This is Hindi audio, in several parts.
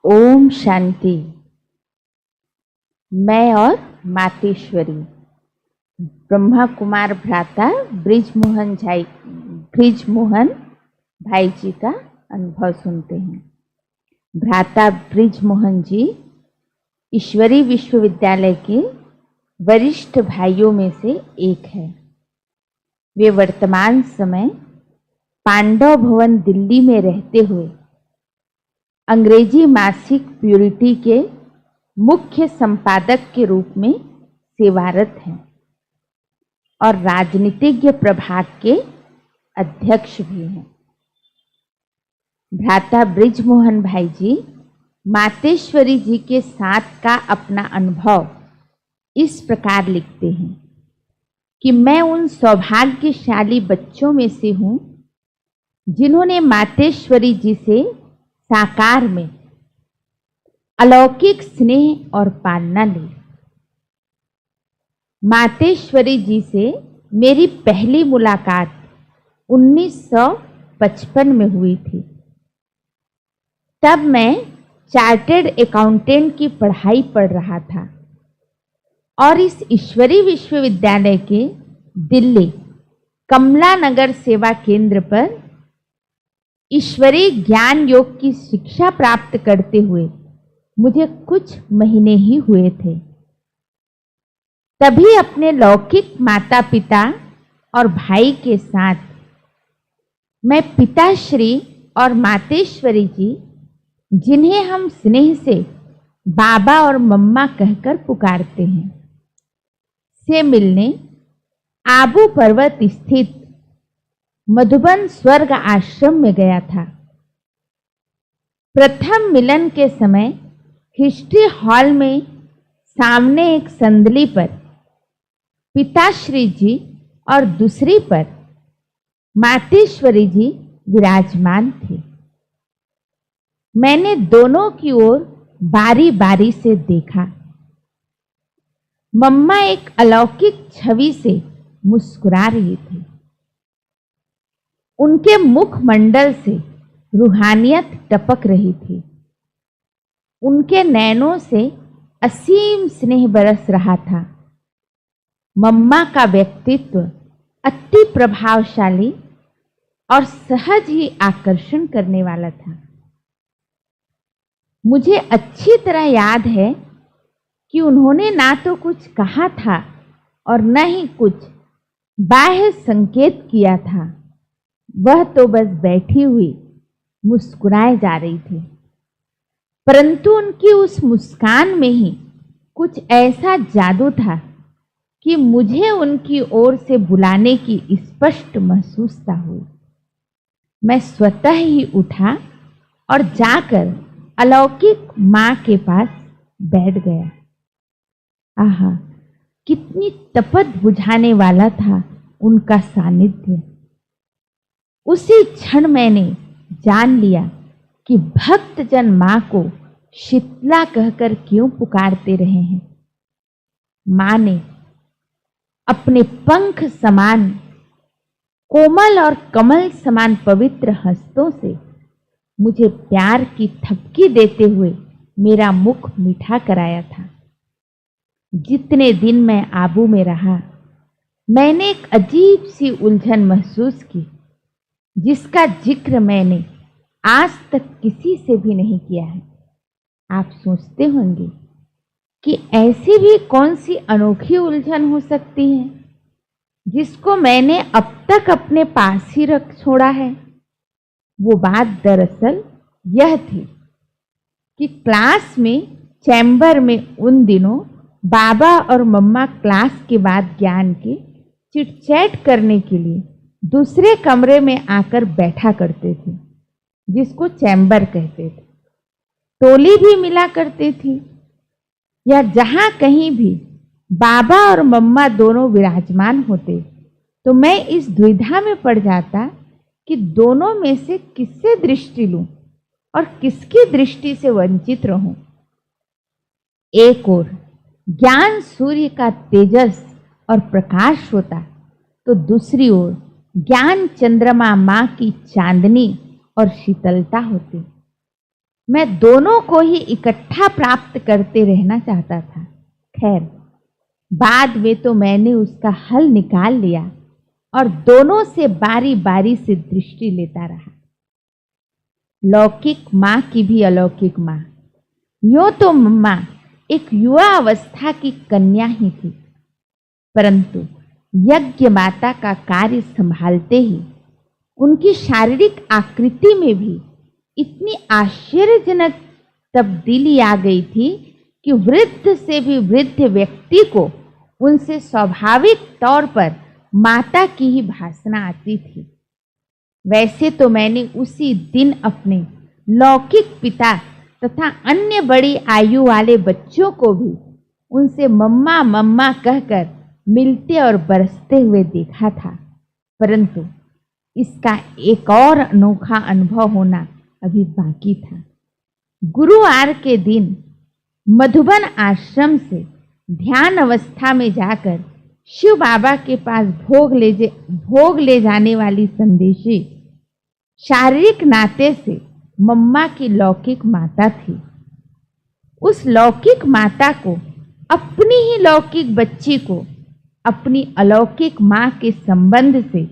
ओम शांति। मैं और मातेश्वरी ब्रह्मा कुमार भ्राता ब्रिजमोहन भाई जी का अनुभव सुनते हैं। भ्राता ब्रिजमोहन जी ईश्वरी विश्वविद्यालय के वरिष्ठ भाइयों में से एक है। वे वर्तमान समय पांडव भवन दिल्ली में रहते हुए अंग्रेजी मासिक प्यूरिटी के मुख्य संपादक के रूप में सेवारत हैं और राजनीतिज्ञ प्रभाग के अध्यक्ष भी हैं। भ्राता ब्रिजमोहन भाई जी मातेश्वरी जी के साथ का अपना अनुभव इस प्रकार लिखते हैं कि मैं उन सौभाग्यशाली बच्चों में से हूँ जिन्होंने मातेश्वरी जी से साकार में अलौकिक स्नेह और पालना ली। मातेश्वरी जी से मेरी पहली मुलाकात 1955 में हुई थी। तब मैं चार्टर्ड अकाउंटेंट की पढ़ाई पढ़ रहा था और इस ईश्वरी विश्वविद्यालय के दिल्ली कमला नगर सेवा केंद्र पर ईश्वरी ज्ञान योग की शिक्षा प्राप्त करते हुए मुझे कुछ महीने ही हुए थे। तभी अपने लौकिक माता पिता और भाई के साथ मैं पिताश्री और मातेश्वरी जी, जिन्हें हम स्नेह से बाबा और मम्मा कहकर पुकारते हैं, से मिलने आबू पर्वत स्थित मधुबन स्वर्ग आश्रम में गया था। प्रथम मिलन के समय हिस्ट्री हॉल में सामने एक संदली पर पिताश्री जी और दूसरी पर मातेश्वरी जी विराजमान थे। मैंने दोनों की ओर बारी बारी से देखा। मम्मा एक अलौकिक छवि से मुस्कुरा रही थी। उनके मुखमंडल से रूहानियत टपक रही थी। उनके नैनों से असीम स्नेह बरस रहा था। मम्मा का व्यक्तित्व अति प्रभावशाली और सहज ही आकर्षण करने वाला था। मुझे अच्छी तरह याद है कि उन्होंने ना तो कुछ कहा था और न ही कुछ बाह्य संकेत किया था। वह तो बस बैठी हुई मुस्कुराए जा रही थी, परंतु उनकी उस मुस्कान में ही कुछ ऐसा जादू था कि मुझे उनकी ओर से बुलाने की स्पष्ट महसूसता हुई। मैं स्वतः ही उठा और जाकर अलौकिक माँ के पास बैठ गया। आहा, कितनी तपत बुझाने वाला था उनका सानिध्य। उसी क्षण मैंने जान लिया कि भक्तजन माँ को शीतला कहकर क्यों पुकारते रहे हैं। माँ ने अपने पंख समान कोमल और कमल समान पवित्र हस्तों से मुझे प्यार की थपकी देते हुए मेरा मुख मीठा कराया था। जितने दिन मैं आबू में रहा, मैंने एक अजीब सी उलझन महसूस की, जिसका जिक्र मैंने आज तक किसी से भी नहीं किया है। आप सोचते होंगे कि ऐसी भी कौन सी अनोखी उलझन हो सकती है जिसको मैंने अब तक अपने पास ही रख छोड़ा है। वो बात दरअसल यह थी कि क्लास में चैम्बर में उन दिनों बाबा और मम्मा क्लास के बाद ज्ञान के चिटचैट करने के लिए दूसरे कमरे में आकर बैठा करते थे, जिसको चैम्बर कहते थे। टोली भी मिला करती थी, या जहां कहीं भी बाबा और मम्मा दोनों विराजमान होते तो मैं इस द्विधा में पड़ जाता कि दोनों में से किससे दृष्टि लूं और किसकी दृष्टि से वंचित रहूं। एक ओर ज्ञान सूर्य का तेजस और प्रकाश होता, तो दूसरी ओर ज्ञान चंद्रमा माँ की चांदनी और शीतलता होती। मैं दोनों को ही इकट्ठा प्राप्त करते रहना चाहता था। खैर, बाद में तो मैंने उसका हल निकाल लिया और दोनों से बारी बारी से दृष्टि लेता रहा। लौकिक माँ की भी अलौकिक माँ। यूं तो मम्मा एक युवा अवस्था की कन्या ही थी, परंतु यज्ञ माता का कार्य संभालते ही उनकी शारीरिक आकृति में भी इतनी आश्चर्यजनक तब्दीली आ गई थी कि वृद्ध से भी वृद्ध व्यक्ति को उनसे स्वाभाविक तौर पर माता की ही भासना आती थी। वैसे तो मैंने उसी दिन अपने लौकिक पिता तथा अन्य बड़ी आयु वाले बच्चों को भी उनसे मम्मा मम्मा कहकर मिलते और बरसते हुए देखा था, परंतु इसका एक और अनोखा अनुभव होना अभी बाकी था। गुरुवार के दिन मधुबन आश्रम से ध्यान अवस्था में जाकर शिव बाबा के पास भोग ले जाने वाली संदेशी शारीरिक नाते से मम्मा की लौकिक माता थी। उस लौकिक माता को अपनी ही लौकिक बच्ची को अपनी अलौकिक माँ के संबंध से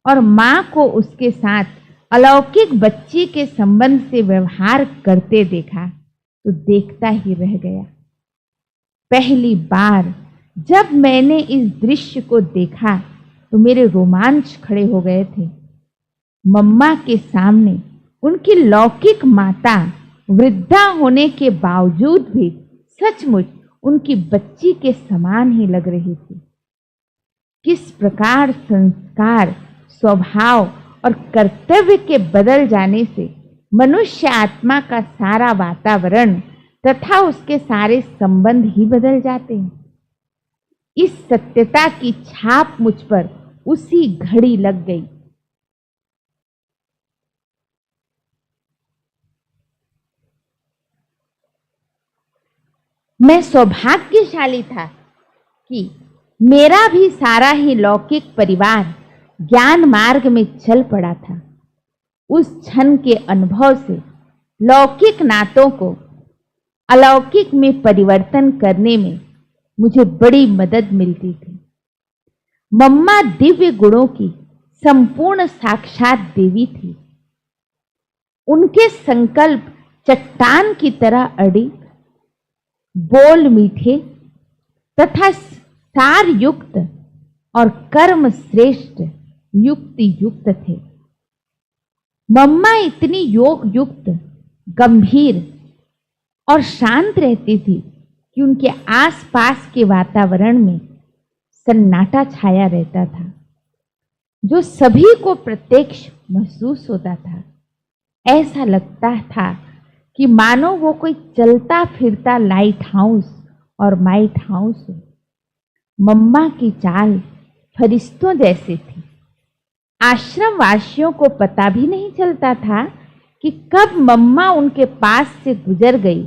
और माँ को उसके साथ अलौकिक बच्ची के संबंध से व्यवहार करते देखा तो देखता ही रह गया। पहली बार जब मैंने इस दृश्य को देखा तो मेरे रोमांच खड़े हो गए थे। मम्मा के सामने उनकी लौकिक माता वृद्धा होने के बावजूद भी सचमुच उनकी बच्ची के समान ही लग रही थी। किस प्रकार संस्कार, स्वभाव और कर्तव्य के बदल जाने से मनुष्य आत्मा का सारा वातावरण तथा उसके सारे संबंध ही बदल जाते हैं। इस सत्यता की छाप मुझ पर उसी घड़ी लग गई। मैं सौभाग्यशाली था कि मेरा भी सारा ही लौकिक परिवार ज्ञान मार्ग में चल पड़ा था। उस क्षण के अनुभव से लौकिक नातों को अलौकिक में परिवर्तन करने में मुझे बड़ी मदद मिलती थी। मम्मा दिव्य गुणों की संपूर्ण साक्षात देवी थी। उनके संकल्प चट्टान की तरह अड़ी, बोल मीठे तथा सार युक्त और कर्म श्रेष्ठ युक्ति युक्त थे। मम्मा इतनी योग युक्त, गंभीर और शांत रहती थी कि उनके आसपास के वातावरण में सन्नाटा छाया रहता था, जो सभी को प्रत्यक्ष महसूस होता था। ऐसा लगता था कि मानो वो कोई चलता फिरता लाइट हाउस और माइट हाउस हो। मम्मा की चाल फरिश्तों जैसी थी। आश्रम वासियों को पता भी नहीं चलता था कि कब मम्मा उनके पास से गुजर गई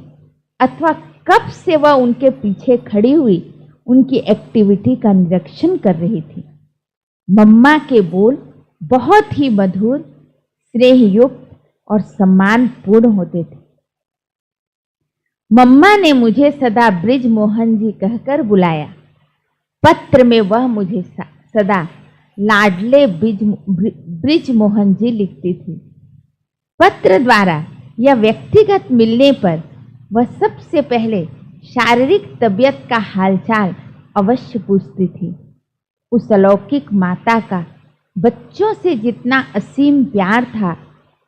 अथवा कब से वह उनके पीछे खड़ी हुई उनकी एक्टिविटी का निरीक्षण कर रही थी। मम्मा के बोल बहुत ही मधुर, स्नेहयुक्त और सम्मानपूर्ण होते थे। मम्मा ने मुझे सदा ब्रिज मोहन जी कहकर बुलाया। पत्र में वह मुझे सदा लाडले ब्रिज मोहन जी लिखती थी। पत्र द्वारा या व्यक्तिगत मिलने पर वह सबसे पहले शारीरिक तबीयत का हालचाल अवश्य पूछती थी। उस अलौकिक माता का बच्चों से जितना असीम प्यार था,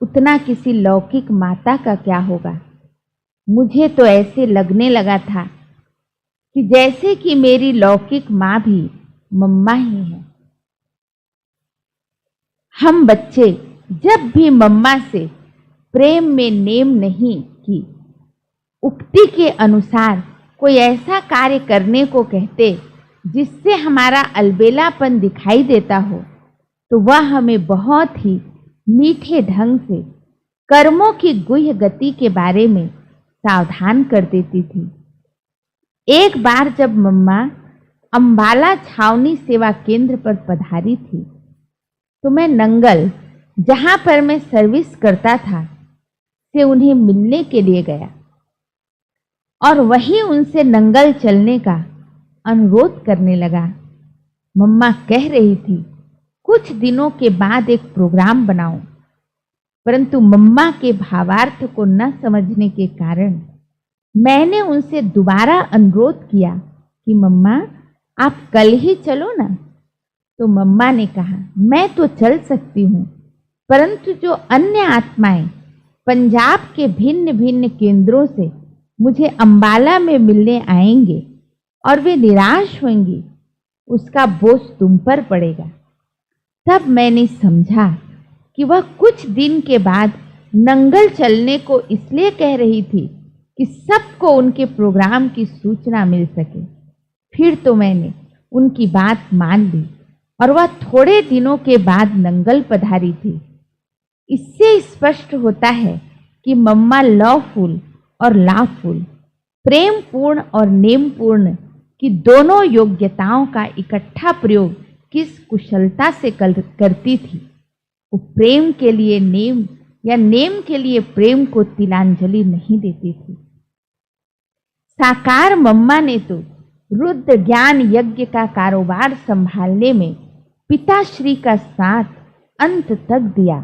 उतना किसी लौकिक माता का क्या होगा। मुझे तो ऐसे लगने लगा था कि जैसे कि मेरी लौकिक माँ भी मम्मा ही है। हम बच्चे जब भी मम्मा से प्रेम में नेम नहीं की उक्ति के अनुसार कोई ऐसा कार्य करने को कहते जिससे हमारा अलबेलापन दिखाई देता हो, तो वह हमें बहुत ही मीठे ढंग से कर्मों की गुह्य गति के बारे में सावधान कर देती थी। एक बार जब मम्मा अंबाला छावनी सेवा केंद्र पर पधारी थी, तो मैं नंगल, जहां पर मैं सर्विस करता था, से उन्हें मिलने के लिए गया और वहीं उनसे नंगल चलने का अनुरोध करने लगा। मम्मा कह रही थी कुछ दिनों के बाद एक प्रोग्राम बनाओ, परंतु मम्मा के भावार्थ को न समझने के कारण मैंने उनसे दोबारा अनुरोध किया कि मम्मा आप कल ही चलो ना। तो मम्मा ने कहा मैं तो चल सकती हूँ, परंतु जो अन्य आत्माएं पंजाब के भिन्न भिन्न केंद्रों से मुझे अंबाला में मिलने आएंगे और वे निराश होंगी, उसका बोझ तुम पर पड़ेगा। तब मैंने समझा कि वह कुछ दिन के बाद नंगल चलने को इसलिए कह रही थी कि सबको उनके प्रोग्राम की सूचना मिल सके। फिर तो मैंने उनकी बात मान ली और वह थोड़े दिनों के बाद नंगल पधारी थी। इससे स्पष्ट होता है कि मम्मा लवफुल और लाफुल, प्रेम पूर्ण और नेम पूर्ण की दोनों योग्यताओं का इकट्ठा प्रयोग किस कुशलता से करती थी। वो प्रेम के लिए नेम या नेम के लिए प्रेम को तिलांजलि नहीं देती थी। साकार मम्मा ने तो रुद्र ज्ञान यज्ञ का कारोबार संभालने में पिताश्री का साथ अंत तक दिया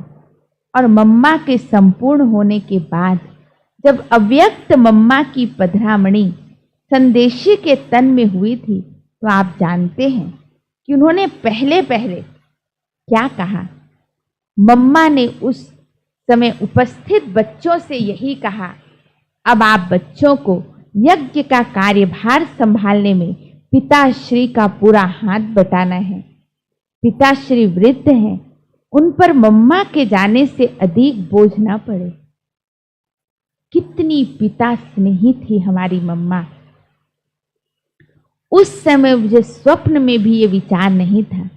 और मम्मा के संपूर्ण होने के बाद जब अव्यक्त मम्मा की पधरामणी संदेशी के तन में हुई थी, तो आप जानते हैं कि उन्होंने पहले पहले क्या कहा। मम्मा ने उस समय उपस्थित बच्चों से यही कहा, अब आप बच्चों को यज्ञ का कार्यभार संभालने में पिताश्री का पूरा हाथ बटाना है। पिताश्री वृद्ध हैं, उन पर मम्मा के जाने से अधिक बोझ ना पड़े। कितनी पिता स्नेही थी हमारी मम्मा। उस समय मुझे स्वप्न में भी ये विचार नहीं था।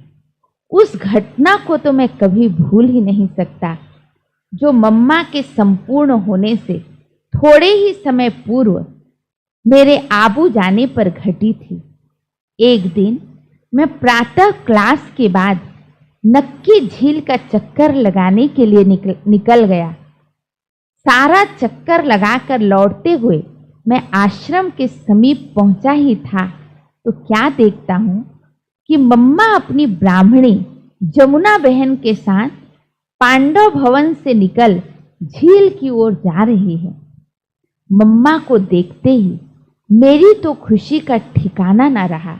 उस घटना को तो मैं कभी भूल ही नहीं सकता, जो मम्मा के संपूर्ण होने से थोड़े ही समय पूर्व मेरे आबू जाने पर घटी थी। एक दिन मैं प्रातः क्लास के बाद नक्की झील का चक्कर लगाने के लिए निकल गया। सारा चक्कर लगाकर लौटते हुए मैं आश्रम के समीप पहुंचा ही था, तो क्या देखता हूं कि मम्मा अपनी ब्राह्मणी जमुना बहन के साथ पांडव भवन से निकल झील की ओर जा रही है। मम्मा को देखते ही मेरी तो खुशी का ठिकाना ना रहा।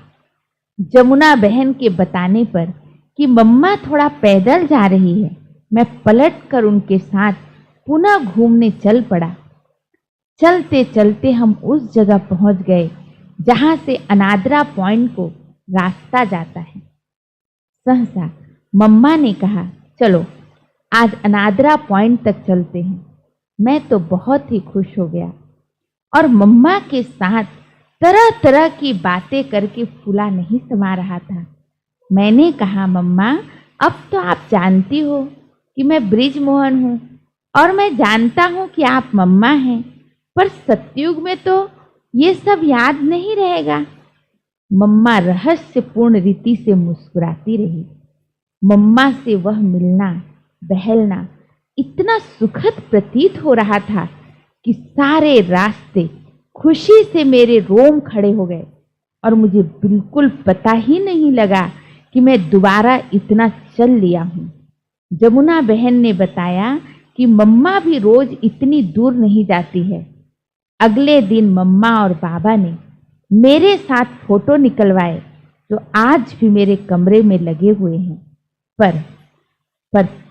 जमुना बहन के बताने पर कि मम्मा थोड़ा पैदल जा रही है, मैं पलट कर उनके साथ पुनः घूमने चल पड़ा। चलते चलते हम उस जगह पहुंच गए जहां से अनाद्रा पॉइंट को रास्ता जाता है। सहसा मम्मा ने कहा, चलो आज अनाद्रा पॉइंट तक चलते हैं। मैं तो बहुत ही खुश हो गया और मम्मा के साथ तरह तरह की बातें करके फूला नहीं समा रहा था। मैंने कहा, मम्मा अब तो आप जानती हो कि मैं ब्रिजमोहन हूँ और मैं जानता हूँ कि आप मम्मा हैं, पर सतयुग में तो ये सब याद नहीं रहेगा। मम्मा रहस्यपूर्ण रीति से मुस्कुराती रही। मम्मा से वह मिलना बहलना इतना सुखद प्रतीत हो रहा था कि सारे रास्ते खुशी से मेरे रोम खड़े हो गए और मुझे बिल्कुल पता ही नहीं लगा कि मैं दोबारा इतना चल लिया हूँ। जमुना बहन ने बताया कि मम्मा भी रोज इतनी दूर नहीं जाती है। अगले दिन मम्मा और बाबा ने मेरे साथ फोटो निकलवाए जो आज भी मेरे कमरे में लगे हुए हैं। पर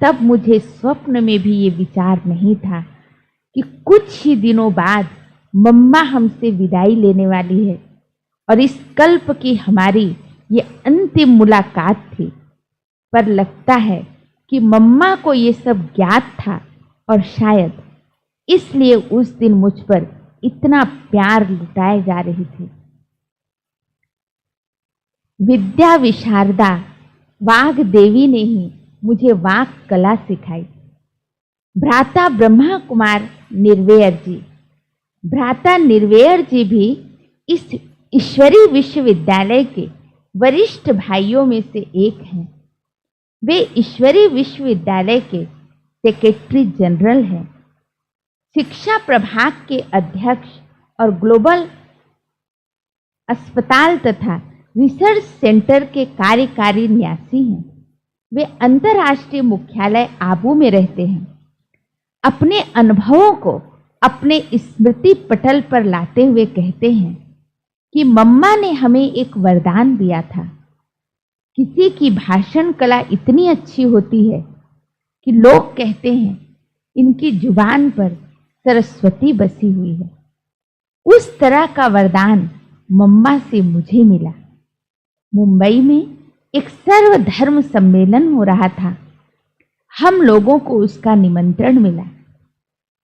तब मुझे स्वप्न में भी ये विचार नहीं था कि कुछ ही दिनों बाद मम्मा हमसे विदाई लेने वाली है और इस कल्प की हमारी ये अंतिम मुलाकात थी। पर लगता है कि मम्मा को ये सब ज्ञात था और शायद इसलिए उस दिन मुझ पर इतना प्यार लुटाए जा रही थी। विद्या विशारदा वाग देवी ने ही मुझे वाक कला सिखाई। भ्राता ब्रह्मा कुमार निर्वेयर जी, भ्राता निर्वेयर जी भी इस ईश्वरी विश्वविद्यालय के वरिष्ठ भाइयों में से एक हैं। वे ईश्वरी विश्वविद्यालय के सेक्रेटरी जनरल हैं। शिक्षा प्रभाग के अध्यक्ष और ग्लोबल अस्पताल तथा रिसर्च सेंटर के कार्यकारी न्यासी हैं। वे अंतर्राष्ट्रीय मुख्यालय आबू में रहते हैं। अपने अनुभवों को अपने स्मृति पटल पर लाते हुए कहते हैं कि मम्मा ने हमें एक वरदान दिया था। किसी की भाषण कला इतनी अच्छी होती है कि लोग कहते हैं इनकी जुबान पर सरस्वती बसी हुई है। उस तरह का वरदान मम्मा से मुझे मिला। मुंबई में एक सर्वधर्म सम्मेलन हो रहा था। हम लोगों को उसका निमंत्रण मिला।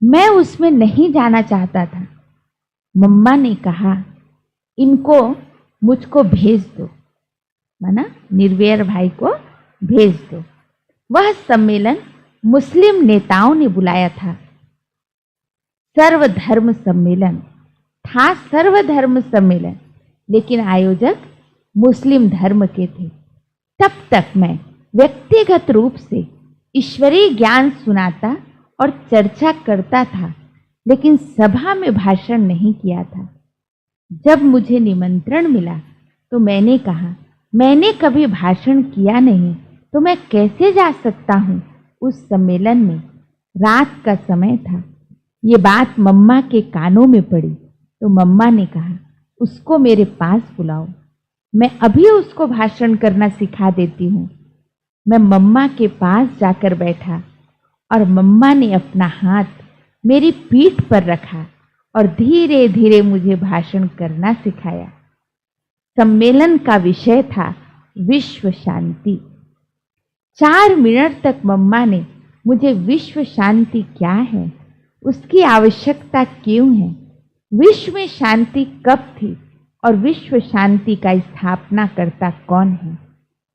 मैं उसमें नहीं जाना चाहता था। मम्मा ने कहा, इनको मुझको भेज दो, माना निर्वैर भाई को भेज दो। वह सम्मेलन मुस्लिम नेताओं ने बुलाया था। सर्वधर्म सम्मेलन था, सर्वधर्म सम्मेलन, लेकिन आयोजक मुस्लिम धर्म के थे। तब तक मैं व्यक्तिगत रूप से ईश्वरीय ज्ञान सुनाता और चर्चा करता था, लेकिन सभा में भाषण नहीं किया था। जब मुझे निमंत्रण मिला तो मैंने कहा, मैंने कभी भाषण किया नहीं, तो मैं कैसे जा सकता हूँ उस सम्मेलन में। रात का समय था। ये बात मम्मा के कानों में पड़ी तो मम्मा ने कहा, उसको मेरे पास बुलाओ, मैं अभी उसको भाषण करना सिखा देती हूँ। मैं मम्मा के पास जाकर बैठा और मम्मा ने अपना हाथ मेरी पीठ पर रखा और धीरे धीरे मुझे भाषण करना सिखाया। सम्मेलन का विषय था विश्व शांति। 4 मिनट तक मम्मा ने मुझे विश्व शांति क्या है, उसकी आवश्यकता क्यों है, विश्व में शांति कब थी और विश्व शांति का स्थापना करता कौन है,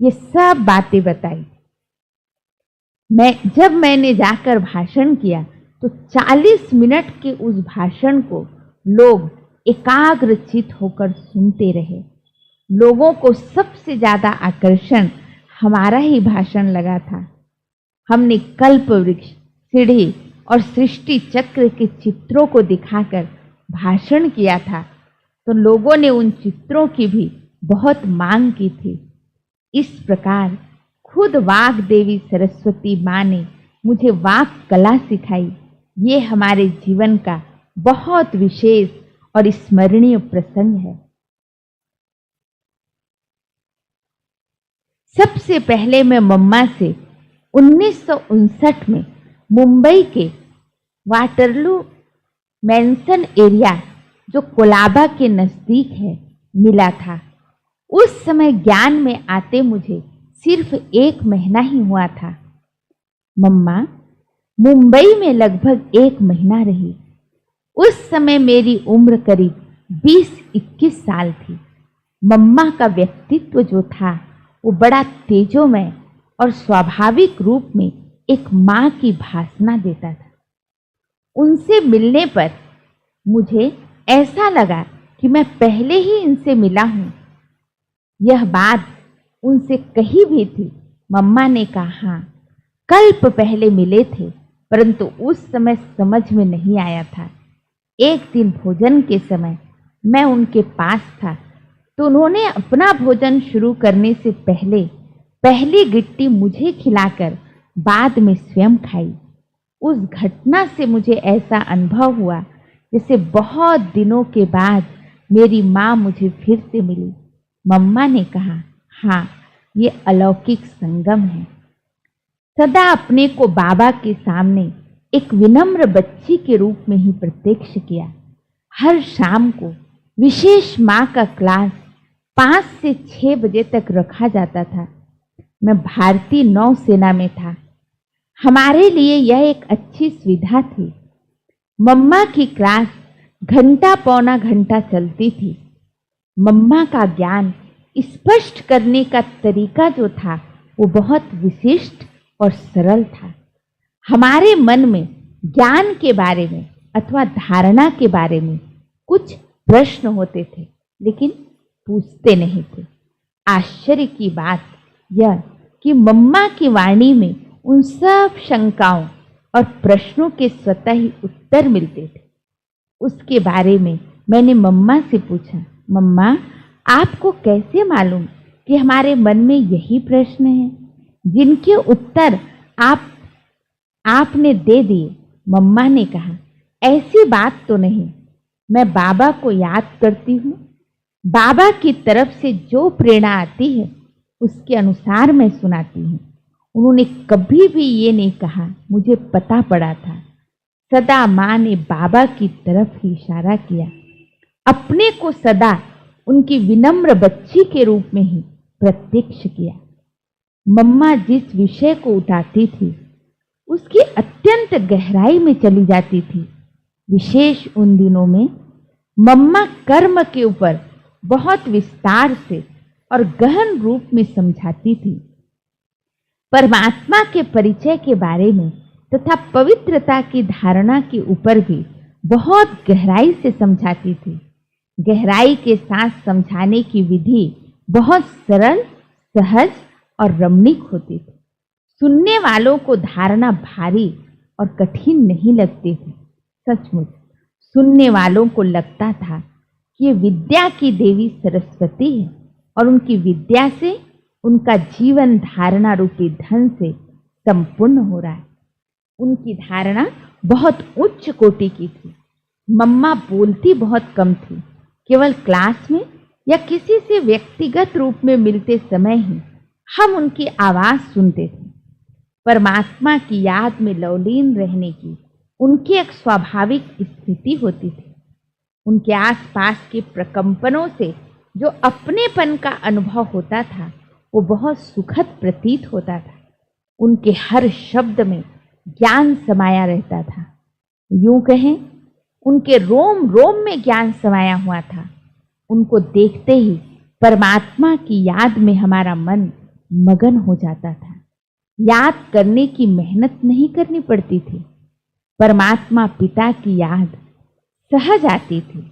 ये सब बातें बताई। जब मैंने जाकर भाषण किया तो 40 मिनट के उस भाषण को लोग एकाग्रचित होकर सुनते रहे। लोगों को सबसे ज्यादा आकर्षण हमारा ही भाषण लगा था। हमने कल्प वृक्ष, सीढ़ी और सृष्टि चक्र के चित्रों को दिखाकर भाषण किया था, तो लोगों ने उन चित्रों की भी बहुत मांग की थी। इस प्रकार खुद वाग देवी सरस्वती माँ ने मुझे वाक कला सिखाई। ये हमारे जीवन का बहुत विशेष और स्मरणीय प्रसंग है। सबसे पहले मैं मम्मा से 1959 में मुंबई के वाटरलू मैंसन एरिया, जो कोलाबा के नजदीक है, मिला था। उस समय ज्ञान में आते मुझे सिर्फ 1 महीना ही हुआ था। मम्मा मुंबई में लगभग 1 महीना रही। उस समय मेरी उम्र करीब 20-21 साल थी। मम्मा का व्यक्तित्व जो था वो बड़ा तेजोमय और स्वाभाविक रूप में एक माँ की भासना देता था। उनसे मिलने पर मुझे ऐसा लगा कि मैं पहले ही इनसे मिला हूँ। यह बात उनसे कही भी थी। मम्मा ने कहा, हाँ, कल्प पहले मिले थे, परंतु उस समय समझ में नहीं आया था। एक दिन भोजन के समय मैं उनके पास था, तो उन्होंने अपना भोजन शुरू करने से पहले पहली गिट्टी मुझे खिलाकर बाद में स्वयं खाई। उस घटना से मुझे ऐसा अनुभव हुआ जैसे बहुत दिनों के बाद मेरी माँ मुझे फिर से मिली। मम्मा ने कहा, हाँ, ये अलौकिक संगम है। सदा अपने को बाबा के सामने एक विनम्र बच्ची के रूप में ही प्रत्यक्ष किया। हर शाम को विशेष माँ का क्लास 5 से 6 बजे तक रखा जाता था। मैं भारतीय नौसेना में था। हमारे लिए यह एक अच्छी सुविधा थी। मम्मा की क्लास घंटा पौना घंटा चलती थी। मम्मा का ज्ञान स्पष्ट करने का तरीका जो था वो बहुत विशिष्ट और सरल था। हमारे मन में ज्ञान के बारे में अथवा धारणा के बारे में कुछ प्रश्न होते थे, लेकिन पूछते नहीं थे। आश्चर्य की बात यह कि मम्मा की वाणी में उन सब शंकाओं और प्रश्नों के स्वतः ही उत्तर मिलते थे। उसके बारे में मैंने मम्मा से पूछा, मम्मा आपको कैसे मालूम कि हमारे मन में यही प्रश्न है जिनके उत्तर आपने दे दिए? मम्मा ने कहा, ऐसी बात तो नहीं, मैं बाबा को याद करती हूँ। बाबा की तरफ से जो प्रेरणा आती है उसके अनुसार मैं सुनाती हूँ। उन्होंने कभी भी ये नहीं कहा मुझे पता पड़ा था। सदा माँ ने बाबा की तरफ ही इशारा किया, अपने को सदा उनकी विनम्र बच्ची के रूप में ही प्रत्यक्ष किया। मम्मा जिस विषय को उठाती थी उसकी अत्यंत गहराई में चली जाती थी। विशेष उन दिनों में मम्मा कर्म के ऊपर बहुत विस्तार से और गहन रूप में समझाती थी। परमात्मा के परिचय के बारे में तथा पवित्रता की धारणा के ऊपर भी बहुत गहराई से समझाती थी। गहराई के साथ समझाने की विधि बहुत सरल, सहज और रमणीक होती थी। सुनने वालों को धारणा भारी और कठिन नहीं लगती थी। सचमुच सुनने वालों को लगता था कि ये विद्या की देवी सरस्वती है और उनकी विद्या से उनका जीवन धारणा रूपी धन से संपूर्ण हो रहा है। उनकी धारणा बहुत उच्च कोटि की थी। मम्मा बोलती बहुत कम थी। केवल क्लास में या किसी से व्यक्तिगत रूप में मिलते समय ही हम उनकी आवाज सुनते थे। परमात्मा की याद में लवलीन रहने की उनकी एक स्वाभाविक स्थिति होती थी। उनके आसपास के प्रकंपनों से जो अपनेपन का अनुभव होता था वो बहुत सुखद प्रतीत होता था। उनके हर शब्द में ज्ञान समाया रहता था। यूं कहें उनके रोम रोम में ज्ञान समाया हुआ था। उनको देखते ही परमात्मा की याद में हमारा मन मगन हो जाता था। याद करने की मेहनत नहीं करनी पड़ती थी। परमात्मा पिता की याद सहज आती थी।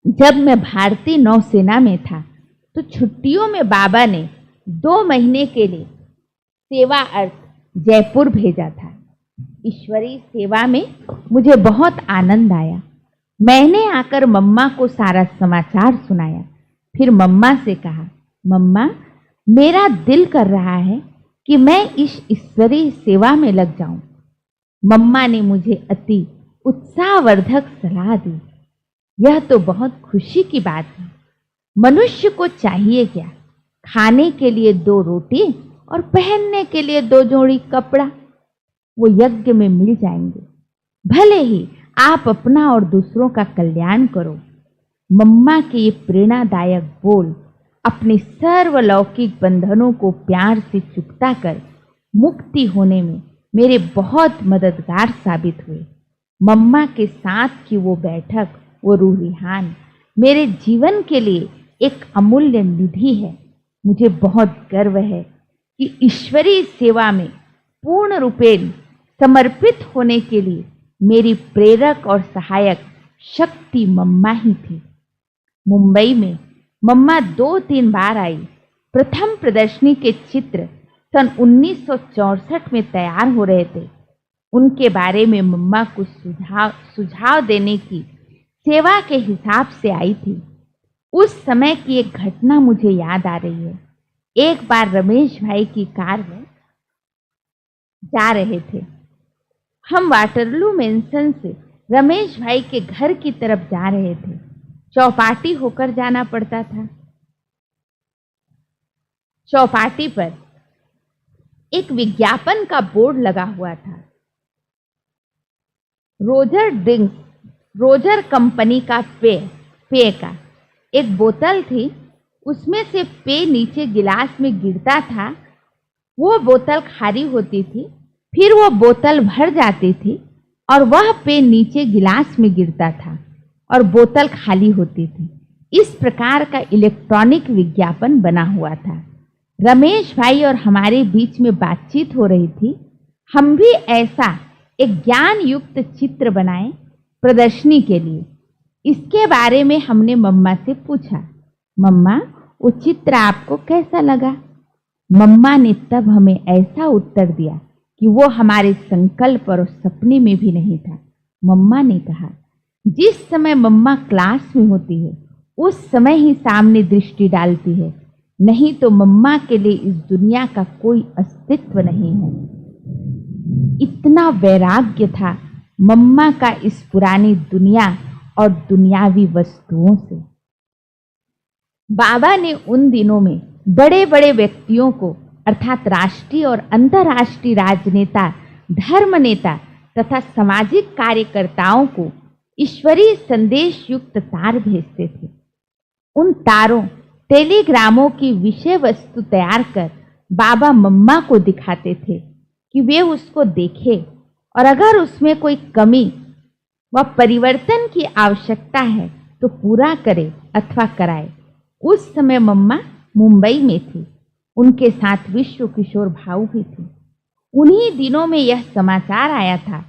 जब मैं भारतीय नौसेना में था तो छुट्टियों में बाबा ने 2 महीने के लिए सेवा अर्थ जयपुर भेजा था। ईश्वरीय सेवा में मुझे बहुत आनंद आया। मैंने आकर मम्मा को सारा समाचार सुनाया। फिर मम्मा से कहा, मम्मा मेरा दिल कर रहा है कि मैं इस ईश्वरीय सेवा में लग जाऊं। मम्मा ने मुझे अति उत्साहवर्धक सलाह दी। यह तो बहुत खुशी की बात है। मनुष्य को चाहिए क्या? खाने के लिए 2 रोटी और पहनने के लिए 2 जोड़ी कपड़ा। वो यज्ञ में मिल जाएंगे। भले ही आप अपना और दूसरों का कल्याण करो। मम्मा के ये प्रेरणादायक बोल अपने सर्वलौकिक बंधनों को प्यार से चुकता कर मुक्ति होने में मेरे बहुत मददगार साबित हुए। मम्मा के साथ की वो बैठक, वो रूहान मेरे जीवन के लिए एक अमूल्य निधि है। मुझे बहुत गर्व है कि ईश्वरीय सेवा में पूर्ण रूपेण समर्पित होने के लिए मेरी प्रेरक और सहायक शक्ति मम्मा ही थी। मुंबई में मम्मा 2-3 बार आई। प्रथम प्रदर्शनी के चित्र सन 1964 में तैयार हो रहे थे। उनके बारे में मम्मा कुछ सुझाव देने की सेवा के हिसाब से आई थी। उस समय की एक घटना मुझे याद आ रही है। एक बार रमेश भाई की कार में जा रहे थे। हम वाटरलू मेंशन से रमेश भाई के घर की तरफ जा रहे थे। चौपाटी होकर जाना पड़ता था। चौपाटी पर एक विज्ञापन का बोर्ड लगा हुआ था। रोजर कंपनी का पेय का एक बोतल थी। उसमें से पेय नीचे गिलास में गिरता था। वो बोतल खाली होती थी, फिर वो बोतल भर जाती थी और वह पेय नीचे गिलास में गिरता था और बोतल खाली होती थी। इस प्रकार का इलेक्ट्रॉनिक विज्ञापन बना हुआ था। रमेश भाई और हमारे बीच में बातचीत हो रही थी। हम भी ऐसा एक ज्ञान युक्त चित्र बनाए प्रदर्शनी के लिए। इसके बारे में हमने मम्मा से पूछा, मम्मा वो चित्र आपको कैसा लगा? मम्मा ने तब हमें ऐसा उत्तर दिया, कि वो हमारे संकल्प और सपने में भी नहीं था। मम्मा ने कहा, जिस समय मम्मा क्लास में होती है उस समय ही सामने दृष्टि डालती है, नहीं तो मम्मा के लिए इस दुनिया का कोई अस्तित्व नहीं है। इतना वैराग्य था मम्मा का इस पुरानी दुनिया और दुनियावी वस्तुओं से। बाबा ने उन दिनों में बड़े बड़े व्यक्तियों को अर्थात राष्ट्रीय और अंतर्राष्ट्रीय राजनेता, धर्म नेता तथा सामाजिक कार्यकर्ताओं को ईश्वरीय संदेश युक्त तार भेजते थे। उन तारों टेलीग्रामों की विषय वस्तु तैयार कर बाबा मम्मा को दिखाते थे कि वे उसको देखें और अगर उसमें कोई कमी व परिवर्तन की आवश्यकता है तो पूरा करे अथवा कराए। उस समय मम्मा मुंबई में थी, उनके साथ विश्व किशोर भाऊ भी थे। उन्हीं दिनों में यह समाचार आया था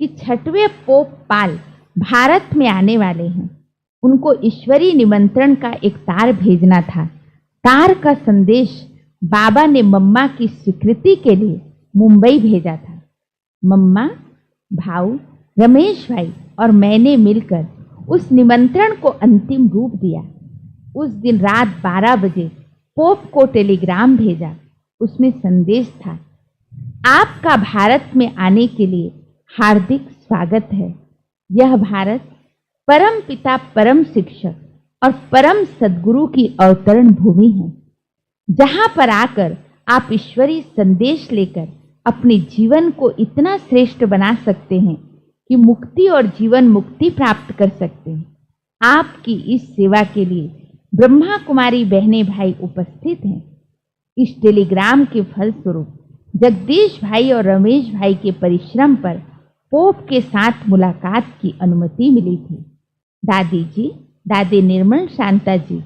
कि 6वें पोप पाल भारत में आने वाले हैं। उनको ईश्वरीय निमंत्रण का एक तार भेजना था। तार का संदेश बाबा ने मम्मा की स्वीकृति के लिए मुंबई भेजा था। मम्मा, भाऊ, रमेश भाई और मैंने मिलकर उस निमंत्रण को अंतिम रूप दिया। उस दिन रात 12 बजे पोप को टेलीग्राम भेजा। उसमें संदेश था, आपका भारत में आने के लिए हार्दिक स्वागत है। यह भारत परम पिता, परम शिक्षक और परम सद्गुरु की अवतरण भूमि है, जहां पर आकर आप ईश्वरीय संदेश लेकर अपने जीवन को इतना श्रेष्ठ बना सकते हैं कि मुक्ति और जीवन मुक्ति प्राप्त कर सकते हैं। आपकी इस सेवा के लिए ब्रह्मा कुमारी बहनें भाई उपस्थित हैं। इस टेलीग्राम के फलस्वरूप जगदीश भाई और रमेश भाई के परिश्रम पर पोप के साथ मुलाकात की अनुमति मिली थी। दादी जी, दादी निर्मल शांता जी,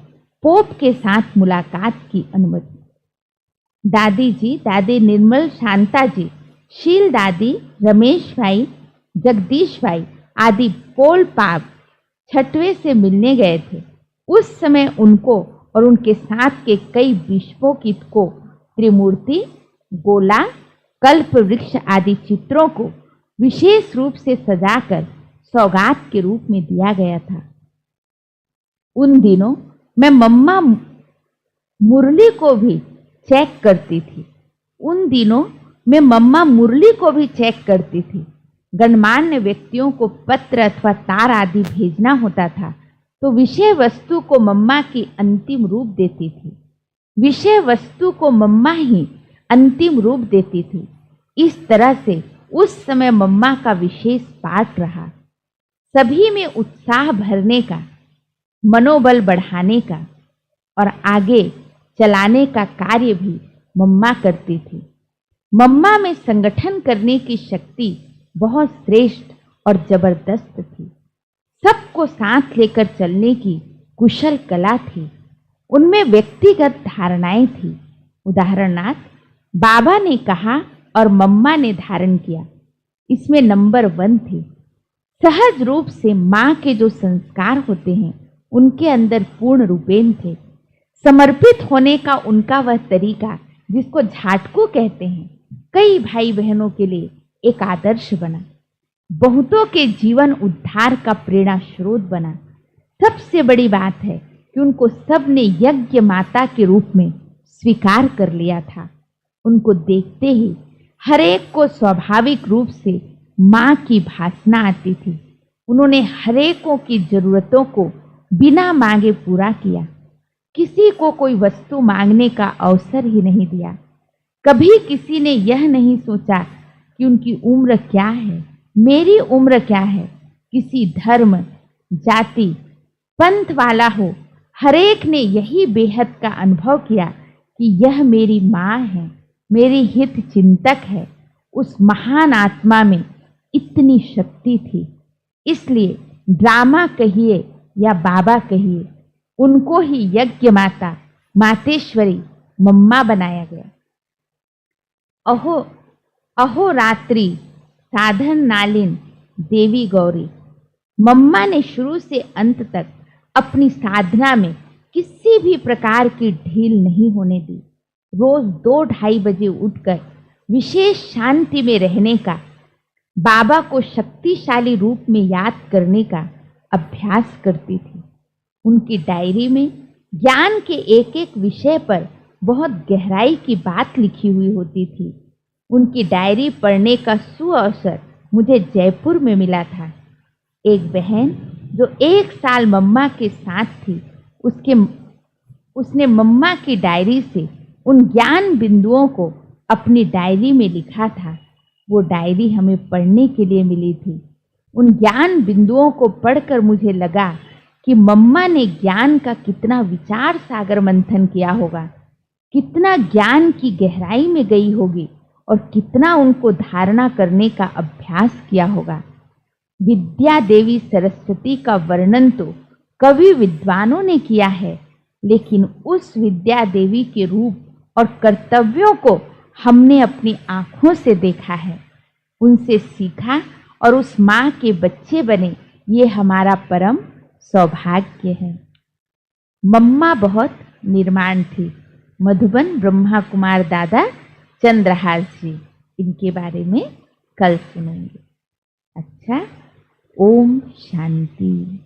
पोप के साथ मुलाकात की अनुमति। दादी जी, दादी निर्मल शांता जी, शील दादी, रमेश भाई, जगदीश भाई आदि पोल पाप 6वें से मिलने गए थे। उस समय उनको और उनके साथ के कई बिशपों को त्रिमूर्ति, गोला, कल्प वृक्ष आदि चित्रों को विशेष रूप से सजाकर सौगात के रूप में दिया गया था। उन दिनों मैं मम्मा मुरली को भी चेक करती थी। गणमान्य व्यक्तियों को पत्र अथवा तार आदि भेजना होता था तो विषय वस्तु को मम्मा की अंतिम रूप देती थी। इस तरह से उस समय मम्मा का विशेष पाठ रहा। सभी में उत्साह भरने का, मनोबल बढ़ाने का और आगे चलाने का कार्य भी मम्मा करती थी। मम्मा में संगठन करने की शक्ति बहुत श्रेष्ठ और जबरदस्त थी। सबको साथ लेकर चलने की कुशल कला थी। उनमें व्यक्तिगत धारणाएं थी। उदाहरणार्थ, बाबा ने कहा और मम्मा ने धारण किया, इसमें नंबर 1 थी। सहज रूप से माँ के जो संस्कार होते हैं उनके अंदर पूर्ण रूपेण थे। समर्पित होने का उनका वह तरीका जिसको झाटकू कहते हैं, कई भाई बहनों के लिए एक आदर्श बना। बहुतों के जीवन उद्धार का प्रेरणा स्रोत बना। सबसे बड़ी बात है कि उनको सबने यज्ञ माता के रूप में स्वीकार कर लिया था। उनको देखते ही हर एक को स्वाभाविक रूप से माँ की भासना आती थी। उन्होंने हरेकों की जरूरतों को बिना मांगे पूरा किया। किसी को कोई वस्तु मांगने का अवसर ही नहीं दिया। कभी किसी ने यह नहीं सोचा कि उनकी उम्र क्या है, मेरी उम्र क्या है। किसी धर्म, जाति, पंथ वाला हो, हरेक ने यही बेहद का अनुभव किया कि यह मेरी माँ है, मेरी हित चिंतक है। उस महान आत्मा में इतनी शक्ति थी। इसलिए ड्रामा कहिए या बाबा कहिए, उनको ही यज्ञ माता, मातेश्वरी, मम्मा बनाया गया। अहो रात्रि साधन नालिन देवी गौरी। मम्मा ने शुरू से अंत तक अपनी साधना में किसी भी प्रकार की ढील नहीं होने दी। रोज 2-2:30 बजे उठकर विशेष शांति में रहने का, बाबा को शक्तिशाली रूप में याद करने का अभ्यास करती थी। उनकी डायरी में ज्ञान के एक एक विषय पर बहुत गहराई की बात लिखी हुई होती थी। उनकी डायरी पढ़ने का सुअवसर मुझे जयपुर में मिला था। एक बहन जो 1 साल मम्मा के साथ थी, उसने मम्मा की डायरी से उन ज्ञान बिंदुओं को अपनी डायरी में लिखा था। वो डायरी हमें पढ़ने के लिए मिली थी। उन ज्ञान बिंदुओं को पढ़कर मुझे लगा कि मम्मा ने ज्ञान का कितना विचार सागर मंथन किया होगा, कितना ज्ञान की गहराई में गई होगी और कितना उनको धारणा करने का अभ्यास किया होगा। विद्या देवी सरस्वती का वर्णन तो कवि विद्वानों ने किया है, लेकिन उस विद्या देवी के रूप और कर्तव्यों को हमने अपनी आंखों से देखा है, उनसे सीखा और उस माँ के बच्चे बने। ये हमारा परम सौभाग्य है। मम्मा बहुत निर्माण थी। मधुबन ब्रह्मा कुमार दादा चंद्रहास जी, इनके बारे में कल सुनेंगे। अच्छा, ओम शांति।